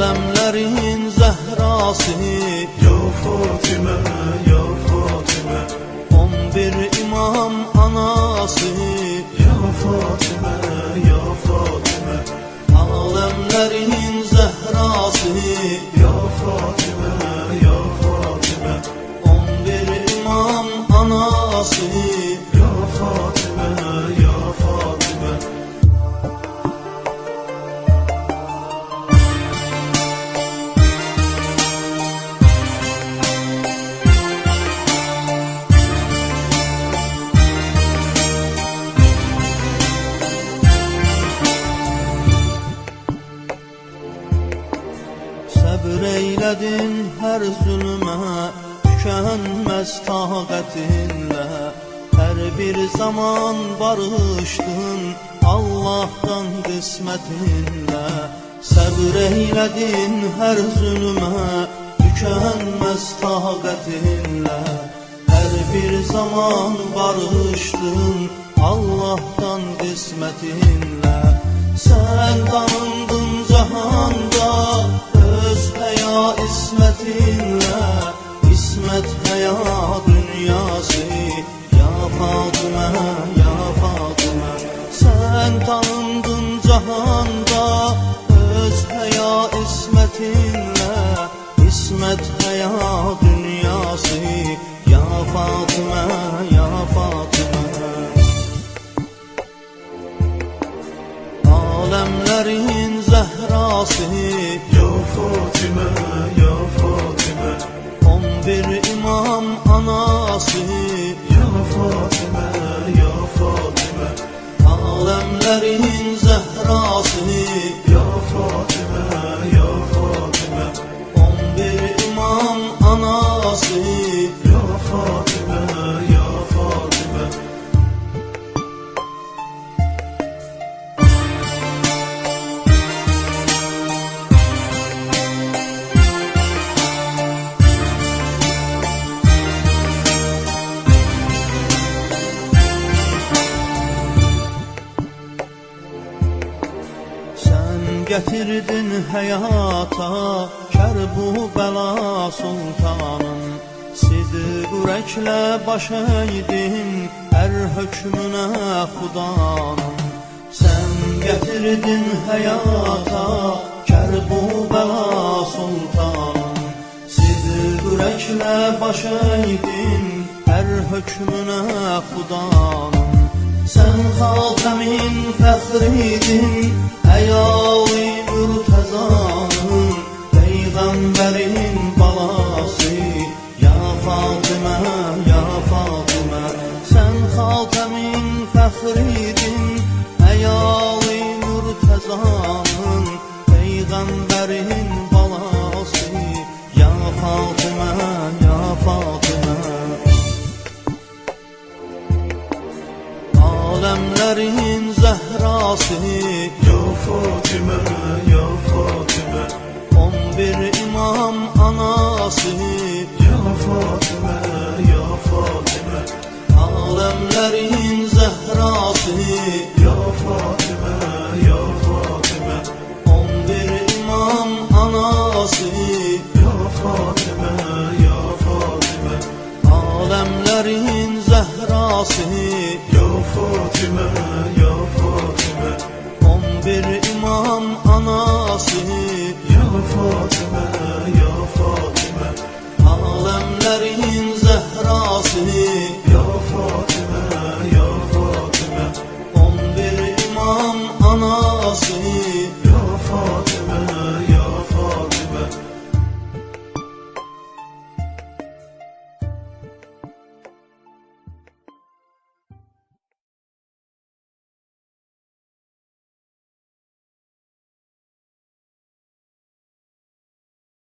Alemlerin zehrası Ya Fatime, ya Fatime, 11 imam anası ya Fatime, ya Fatime, Alemlerin zehrası ya Fatime, ya Fatime, 11 imam anası ya Fatime, ya Fatime. Səbr eyledin her zulme, tükenmez taqətinlə. Her bir zaman barışdın Allah'tan qismətinlə. Səbr eyledin her zulme, tükenmez taqətinlə. Her bir zaman barışdın Allah'tan qismətinlə. Sen tanındın cahanda öz həya ismətinlə. İsmət həya dünyası ya Fatime, ya Fatime. Sen tanındın cahanda öz həya ismətinlə. İsmət həya dünyası ya Fatime, ya Fatime. Alemlerin zehrası Ya Fatime, ya Fatime, 11 imam anası ya Fatime, ya Fatime, Alemlerin zehrası ya Fatime, ya Fatime, 11 imam anası ya Fatime, ya Fatime. Getirdin hayata Kərbəla sultanım. Sidq ürəklə baş əydin hər hökmünə xudanım. Sən getirdin hayata Kərbəla sultanım. Sidq ürəklə baş əydin hər hökmünə xudanım. Sen Xatəmin fəxridin, həyalı mürtəzanın, Peyğəmbərin balası ya Fatime, ya Fatime. Sen Xatəmin fəxridin, həyalı mürtəzanın, Peyğəmbərin balası ya Fatime, ya Fatime. Alemlerin zehrası Ya Fatime, ya Fatime, 11 imam anası ya Fatime, ya Fatime, Alemlerin zehrası ya Fatime, ya Fatime, 11 imam anası ya Fatime, ya Fatime, Alemlerin zehrası ya Fatime, ya Fatime, 11 imam anası ya Fatime, ya Fatime, Alemlerin zehrası ya Fatime, ya Fatime, 11 imam anası